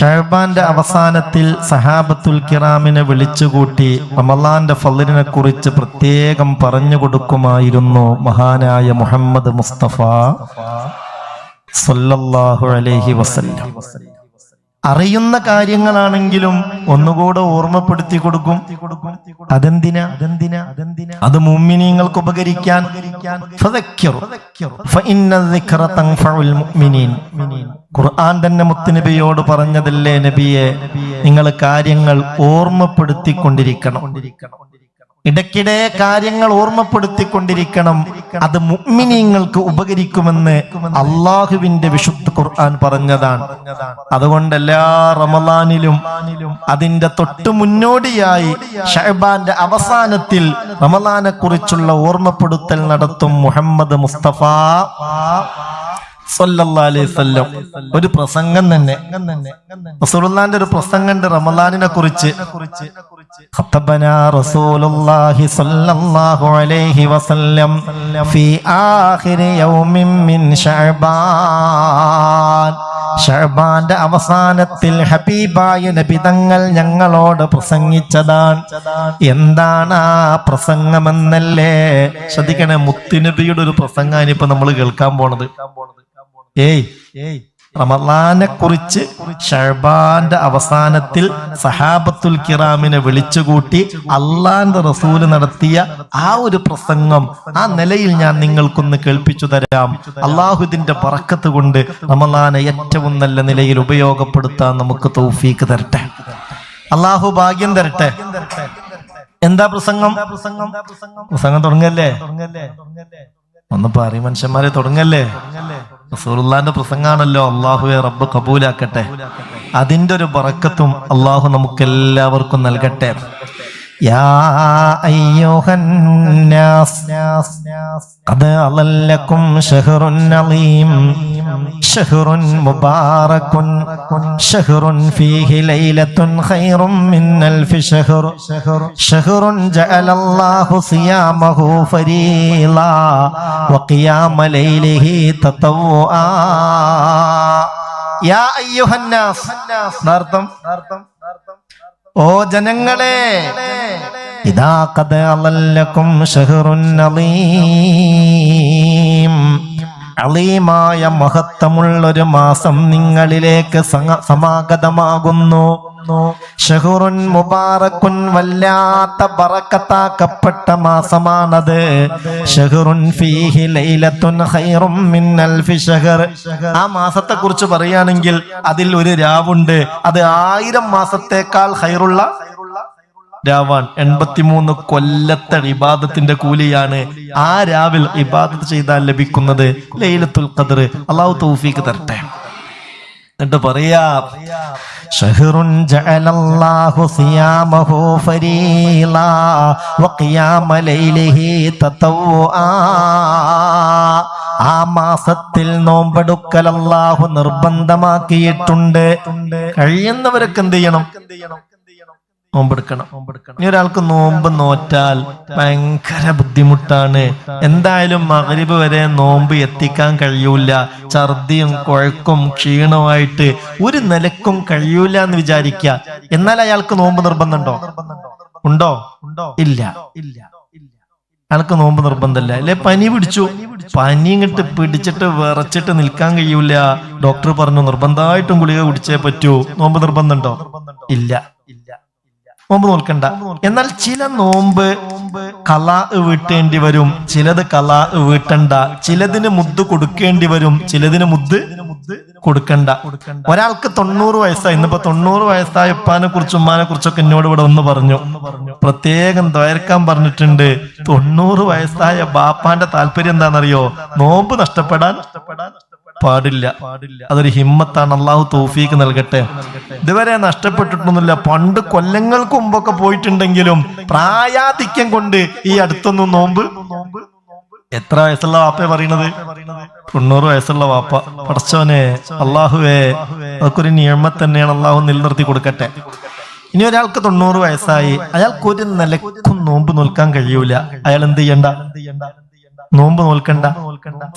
ഷഅബാന്റെ അവസാനത്തിൽ സഹാബത്തുൽ കിറാമിനെ വിളിച്ചുകൂട്ടി റമളാന്റെ ഫളിനെ കുറിച്ച് പ്രത്യേകം പറഞ്ഞു കൊടുക്കുമായിരുന്നു മഹാനായ മുഹമ്മദ് മുസ്തഫ സല്ലല്ലാഹു അലൈഹി വസല്ലം. അറിയുന്ന കാര്യങ്ങളാണെങ്കിലും ഒന്നുകൂടെ ഓർമ്മപ്പെടുത്തി കൊടുക്കും. അതെന്തിനാ? അത് മുഅ്മിനീങ്ങൾക്ക് ഉപകരിക്കാൻ. ഖുർആൻ തന്നെ മുത്തുനബിയോട് പറഞ്ഞതല്ലേ, നബിയെ നിങ്ങൾ കാര്യങ്ങൾ ഓർമ്മപ്പെടുത്തിക്കൊണ്ടിരിക്കണം, ഇടയ്ക്കിടെ കാര്യങ്ങൾ ഓർമ്മപ്പെടുത്തിക്കൊണ്ടിരിക്കണം. അത് മുഅ്മിനീങ്ങൾക്ക് ഉപകരിക്കുമെന്ന് അള്ളാഹുവിന്റെ വിശുദ്ധ ഖുർആൻ പറഞ്ഞതാണ്. അതുകൊണ്ട് എല്ലാ റമളാനിലും അതിന്റെ തൊട്ടു മുന്നോടിയായി ഷഅബാന്റെ അവസാനത്തിൽ റമളാനെ കുറിച്ചുള്ള ഓർമ്മപ്പെടുത്തൽ നടത്തും മുഹമ്മദ് മുസ്തഫ സല്ലല്ലാഹു അലൈഹി വസല്ലം. ഒരു പ്രസംഗം തന്നെ റസൂലുള്ളാഹിന്റെ ഒരു പ്രസംഗമുണ്ട് റമളാനിനെ കുറിച്ച്. ഖത്തബനാ റസൂലുള്ളാഹി സ്വല്ലല്ലാഹു അലൈഹി വസല്ലം ഫീ ആഖിരി യൗമിൻ മിൻ ശഅബാൻ. ശഅബാന്റെ അവസാനത്തിൽ ഹബീബായ നബി തങ്ങൾ ഞങ്ങളോട് പ്രസംഗിച്ചതാണ്. എന്താണ് ആ പ്രസംഗമെന്നല്ലേ? ശ്രദ്ധിക്കണേ, മുത്തുനബിയുടെ ഒരു പ്രസംഗമാണ് ഇപ്പൊ നമ്മൾ കേൾക്കാൻ പോണത്. റമളാനെ കുറിച്ച് ശഅബാന്റെ അവസാനത്തിൽ സഹാബത്തുൽ കിറാമിനെ വിളിച്ചുകൂട്ടി അള്ളാന്റെ റസൂല് നടത്തിയ ആ ഒരു പ്രസംഗം, ആ നിലയിൽ ഞാൻ നിങ്ങൾക്കൊന്ന് കേൾപ്പിച്ചു തരാം. അള്ളാഹുവിന്റെ ബറക്കത്ത് കൊണ്ട് റമളാനെ ഏറ്റവും നല്ല നിലയിൽ ഉപയോഗപ്പെടുത്താൻ നമുക്ക് തൗഫീക്ക് തരട്ടെ, അള്ളാഹു ഭാഗ്യം തരട്ടെ. എന്താ പ്രസംഗം? തുടങ്ങല്ലേ? ഒന്ന് പറയും മനുഷ്യന്മാരെ, തുടങ്ങല്ലേ? റസൂലുള്ളാഹിന്റെ പ്രസംഗാണല്ലോ. അല്ലാഹുവേ റബ്ബ് കബൂലാക്കട്ടെ. അതിന്റെ ഒരു ബറക്കത്തും അല്ലാഹു നമുക്ക് എല്ലാവർക്കും നൽകട്ടെ. യാ അയ്യുഹന്നാസ് ഖദ് അളല്ലകും ശഹ്റുൻ അളീം ശഹ്റുൻ മുബാറകുൻ ശഹ്റുൻ ഫീഹി ലൈലത്തുൻ ഖൈറും മിൻ അൽഫി ശഹ്ർ ശഹ്റുൻ ജഅലല്ലാഹു സിയാമഹു ഫരീള വഖിയാമ ലൈലിഹി തതവ്വുആ. യാ അയ്യുഹന്നാസ്, അർത്ഥം ഓ ജനങ്ങളെ, ഇദാ ഖദ അളല്ലകും ശഹ്റുൻ അളീം, അളീമായ മഹത്വമുള്ളൊരു മാസം നിങ്ങളിലേക്ക് സമാഗതമാകുന്നു. ശഹ്റുൻ മുബാറകുൻ, വല്ലാത്ത ബറക്കത്താക്കപ്പെട്ട മാസമാണത്. ശഹ്റുൻ ഫീഹി ലൈലത്തുൻ ഖൈറും മിൻ അൽഫി ശഹ്ർ. ആ മാസത്തെ കുറിച്ച് പറയുകയാണെങ്കിൽ അതിൽ ഒരു രാവുണ്ട്, അത് 1000 മാസത്തേക്കാൾ ഖൈറുള്ള രാവാൻ. 83 കൊല്ലത്തെ ഇബാദത്തിന്റെ കൂലിയാണ് ആ രാവിൽ ഇബാദത്ത് ചെയ്താൽ ലഭിക്കുന്നത് ലൈലത്തുൽ ഖദ്ർ. അല്ലാഹു തൗഫീഖ് തരട്ടെ. എന്നിട്ട് പറയാ, ശഹ്റുൻ ജഅലല്ലാഹു സിയാമഹു ഫരീള വഖിയാമ ലൈലിഹി തതവ്വുആ. ആ മാസത്തിൽ നോമ്പെടുക്കൽ അല്ലാഹു നിർബന്ധമാക്കിയിട്ടുണ്ട്. കഴിയുന്നവരൊക്കെ എന്ത് ചെയ്യണം? നോമ്പെടുക്കണം. ഇനി ഒരാൾക്ക് നോമ്പ് നോറ്റാൽ ഭയങ്കര ബുദ്ധിമുട്ടാണ്. എന്തായാലും മഗ്രിബ് വരെ നോമ്പ് എത്തിക്കാൻ കഴിയൂല. ഛർദിയും കുഴക്കും ക്ഷീണമായിട്ട് ഒരു നിലക്കും കഴിയൂല എന്ന് വിചാരിക്കുക. എന്നാൽ അയാൾക്ക് നോമ്പ് നിർബന്ധമുണ്ടോ? ഉണ്ടോ? ഇല്ല. അയാൾക്ക് നോമ്പ് നിർബന്ധമില്ല. അല്ലെ, പനി പിടിച്ചു, പനി ഇങ്ങോട്ട് പിടിച്ചിട്ട് വിറച്ചിട്ട് നിൽക്കാൻ കഴിയൂല. ഡോക്ടർ പറഞ്ഞു നിർബന്ധമായിട്ടും ഗുളിക കുടിച്ചേ പറ്റൂ. നോമ്പ് നിർബന്ധമുണ്ടോ? ഇല്ല. നോമ്പ് നോൽക്കണ്ട. എന്നാൽ ചില നോമ്പ് ഖളാ വീട്ടേണ്ടി വരും, ചിലത് ഖളാ വീട്ടണ്ട. ചിലതിന് മുദ്ദ് കൊടുക്കേണ്ടി വരും, ചിലതിന് മുദ്ദ് കൊടുക്കണ്ട. ഒരാൾക്ക് 90 വയസ്സായി. ഇന്നിപ്പോ 90 വയസ്സായ ഉപ്പാനെ കുറിച്ചും ഉമ്മാനെ കുറിച്ചൊക്കെ എന്നോട് ഇവിടെ ഒന്ന് പറഞ്ഞു, പ്രത്യേകം ദ്വയർക്കാൻ പറഞ്ഞിട്ടുണ്ട്. 90 വയസ്സായ ബാപ്പാന്റെ താല്പര്യം എന്താണെന്നറിയോ? നോമ്പ് നഷ്ടപ്പെടാൻ പാടില്ല. അതൊരു ഹിമ്മത്താണ്. അള്ളാഹു തൗഫീഖ് നൽകട്ടെ. ഇതുവരെ നഷ്ടപ്പെട്ടിട്ടൊന്നുമില്ല. പണ്ട് കൊല്ലങ്ങൾക്ക് മുമ്പൊക്കെ പോയിട്ടുണ്ടെങ്കിലും പ്രായാധിക്യം കൊണ്ട് ഈ അടുത്തൊന്നും നോമ്പ്. എത്ര വയസ്സുള്ള വാപ്പയെ പറയണത്? 90 വയസ്സുള്ള വാപ്പ. പടച്ചോനെ, അള്ളാഹുവേ, അതൊക്കെ ഒരു നിയമം തന്നെയാണ്. അള്ളാഹു നിലനിർത്തി കൊടുക്കട്ടെ. ഇനി ഒരാൾക്ക് 90 വയസ്സായി, അയാൾക്ക് ഒരു നിലക്കും നോമ്പ് നോൽക്കാൻ കഴിയൂല. അയാൾ എന്ത് ചെയ്യണ്ട? നോമ്പ് നോൽക്കണ്ട.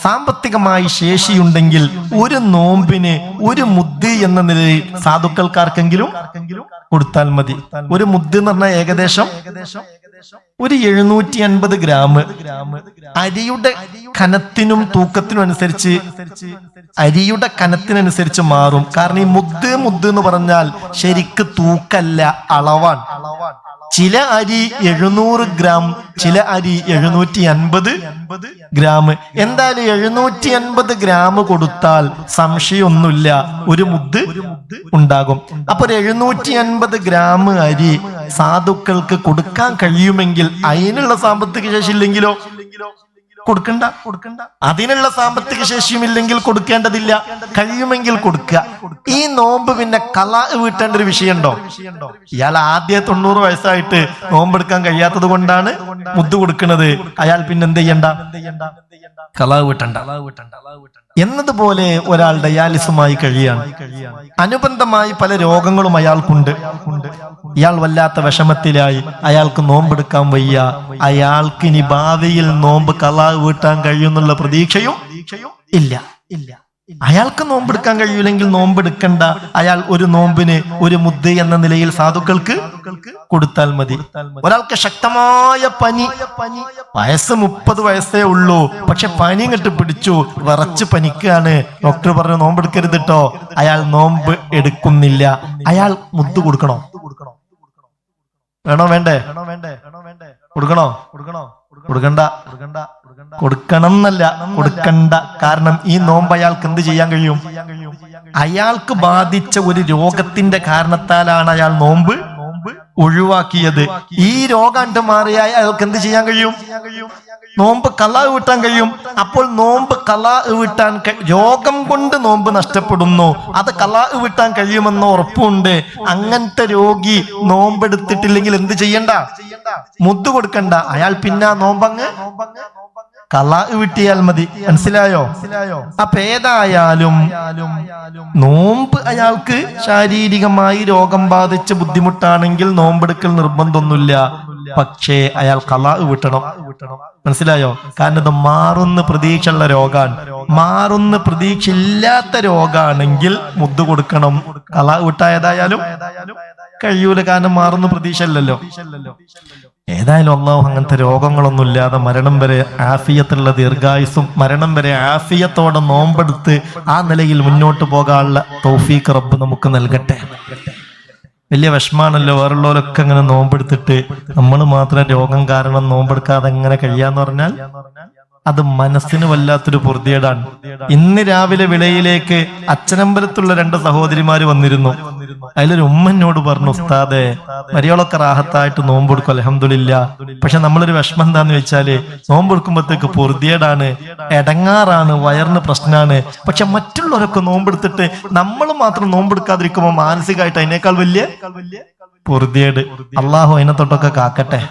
സാമ്പത്തികമായി ശേഷിയുണ്ടെങ്കിൽ ഒരു നോമ്പിന് ഒരു മുദ്ദ് എന്ന നിലയിൽ സാധുക്കൾക്കാർക്കെങ്കിലും കൊടുത്താൽ മതി. ഒരു മുദ്ദ് എന്ന് പറഞ്ഞാൽ ഏകദേശം ഒരു 750 ഗ്രാം. അരിയുടെ കനത്തിനും തൂക്കത്തിനും അനുസരിച്ച് അരിയുടെ കനത്തിനനുസരിച്ച് മാറും. കാരണം ഈ മുദ്ദ് എന്ന് പറഞ്ഞാൽ ശരിക്ക് തൂക്കല്ല, അളവാണ്. ചില അരി 700 ഗ്രാം, ചില അരി 750 ഗ്രാം. എന്തായാലും 750 ഗ്രാം കൊടുത്താൽ സംശയമൊന്നുമില്ല, ഒരു മുദ്ദ് ഉണ്ടാകും. അപ്പൊ 750 ഗ്രാം അരി സാധുക്കൾക്ക് കൊടുക്കാൻ കഴിയുമെങ്കിൽ അതിനുള്ള സാമ്പത്തിക ശേഷി ഇല്ലെങ്കിലോ കൊടുക്കണ്ട. അതിനുള്ള സാമ്പത്തിക ശേഷിയുമില്ലെങ്കിൽ കൊടുക്കേണ്ടതില്ല. കഴിയുമെങ്കിൽ കൊടുക്കുക. ഈ നോമ്പ് പിന്നെ ഖളാ വീട്ടേണ്ട ഒരു വിഷയമുണ്ടോ? ഇയാൾ ആദ്യ 90 വയസ്സായിട്ട് നോമ്പെടുക്കാൻ കഴിയാത്തത് കൊണ്ടാണ് മുദ്ദ് കൊടുക്കുന്നത്. അയാൾ പിന്നെ എന്ത് ചെയ്യണ്ട? ഖളാ വീട്ടണ്ട. എന്നതുപോലെ ഒരാൾ ഡയാലിസുമായി കഴിയാണ്. അനുബന്ധമായി പല രോഗങ്ങളും അയാൾക്കുണ്ട്. ഇയാൾ വല്ലാത്ത വിഷമത്തിലായി. അയാൾക്ക് നോമ്പെടുക്കാൻ വയ്യ. അയാൾക്ക് ഇനി ഭാവിയിൽ നോമ്പ് ഖളാ വീട്ടാൻ കഴിയുന്നുള്ള പ്രതീക്ഷയും ഇല്ല. അയാൾക്ക് നോമ്പെടുക്കാൻ കഴിയില്ലെങ്കിൽ നോമ്പെടുക്കണ്ട. അയാൾ ഒരു നോമ്പിന് ഒരു മുദ്ദ് എന്ന നിലയിൽ സാധുക്കൾക്ക് കൊടുത്താൽ മതി. ഒരാൾക്ക് ശക്തമായ പനി, വയസ്സ് 30 വയസ്സേ ഉള്ളൂ, പക്ഷെ പനി ഇങ്ങോട്ട് പിടിച്ചു, വിറച്ച് പനിക്കാണ്. ഡോക്ടർ പറഞ്ഞു നോമ്പെടുക്കരുത് ട്ടോ. അയാൾ നോമ്പ് എടുക്കുന്നില്ല. അയാൾ മുദ്ദ് കൊടുക്കണോ? വേണോ വേണ്ടേ? കൊടുക്കണോ? കൊടുക്കണ്ട. കൊടുക്കണം എന്നല്ല, കൊടുക്കണ്ട. കാരണം ഈ നോമ്പ് അയാൾക്ക് എന്ത് ചെയ്യാൻ കഴിയും? അയാൾക്ക് ബാധിച്ച ഒരു രോഗത്തിന്റെ കാരണത്താലാണ് അയാൾ നോമ്പ് ഒഴിവാക്കിയത്. ഈ രോഗം മാറിയാൽ അയാൾക്ക് എന്ത് ചെയ്യാൻ കഴിയും? നോമ്പ് ഖളാ വീട്ടാൻ കഴിയും. അപ്പോൾ നോമ്പ് ഖളാ വീട്ടാൻ, രോഗം കൊണ്ട് നോമ്പ് നഷ്ടപ്പെടുന്നു, അത് ഖളാ വീട്ടാൻ കഴിയുമെന്ന ഉറപ്പുണ്ട്. അങ്ങനത്തെ രോഗി നോമ്പെടുത്തിട്ടില്ലെങ്കിൽ എന്ത് ചെയ്യണ്ട? മുദ്ദ് കൊടുക്കണ്ട. അയാൾ പിന്നെ നോമ്പങ്ങ് ഖളാ വീട്ടിയാൽ മതി. മനസ്സിലായോ? അപ്പൊ ഏതായാലും നോമ്പ് അയാൾക്ക് ശാരീരികമായി രോഗം ബാധിച്ച് ബുദ്ധിമുട്ടാണെങ്കിൽ നോമ്പെടുക്കൽ നിർബന്ധമൊന്നുമില്ല. പക്ഷേ അയാൾ ഖളാ വീട്ടണം. മനസ്സിലായോ? കാരണം ഇത് മാറുന്ന പ്രതീക്ഷയുള്ള രോഗാണ്. മാറുന്ന പ്രതീക്ഷ ഇല്ലാത്ത രോഗാണെങ്കിൽ മുദ്ദ് കൊടുക്കണം. ഖളാ വീട്ടായതായാലും കഴിയൂല, കാരണം മാറുന്ന പ്രതീക്ഷ അല്ലല്ലോ. ഏതായാലും അല്ലാഹു അങ്ങനത്തെ രോഗങ്ങളൊന്നും ഇല്ലാതെ മരണം വരെ ആഫിയത്തുള്ള ദീർഘായുസും മരണം വരെ ആഫിയത്തോടെ നോമ്പെടുത്ത് ആ നിലയിൽ മുന്നോട്ട് പോകാനുള്ള തൗഫീഖ് റബ്ബ് നമുക്ക് നൽകട്ടെ. വലിയ വിഷമാണല്ലോ വേറുള്ളവരൊക്കെ അങ്ങനെ നോമ്പെടുത്തിട്ട് നമ്മൾ മാത്രം രോഗം കാരണം നോമ്പെടുക്കാതെ എങ്ങനെ കഴിയാന്ന് പറഞ്ഞാൽ അത് മനസ്സിന് വല്ലാത്തൊരു പൊറുതിയേടാണ്. ഇന്ന് രാവിലെ വിളയിലേക്ക് അച്ഛനമ്പലത്തുള്ള 2 സഹോദരിമാര് വന്നിരുന്നു. അതിലൊരു ഉമ്മനോട് പറഞ്ഞു, ഉസ്താദെ മരിയോളൊക്കെ റാഹത്തായിട്ട് നോമ്പെടുക്കും അൽഹംദുലില്ലാ, പക്ഷെ നമ്മളൊരു വിഷമം എന്താന്ന് വെച്ചാല് നോമ്പെടുക്കുമ്പോഴത്തേക്ക് പൊറുതിയേടാണ്, എടങ്ങാറാണ്, വയറിന് പ്രശ്നമാണ്. പക്ഷെ മറ്റുള്ളവരൊക്കെ നോമ്പെടുത്തിട്ട് നമ്മൾ മാത്രം നോമ്പെടുക്കാതിരിക്കുമ്പോൾ മാനസികമായിട്ട് അതിനേക്കാൾ വലിയ പൊറുതിയേട്. അള്ളാഹു അതിനെ തൊട്ടൊക്കെ കാക്കട്ടെ.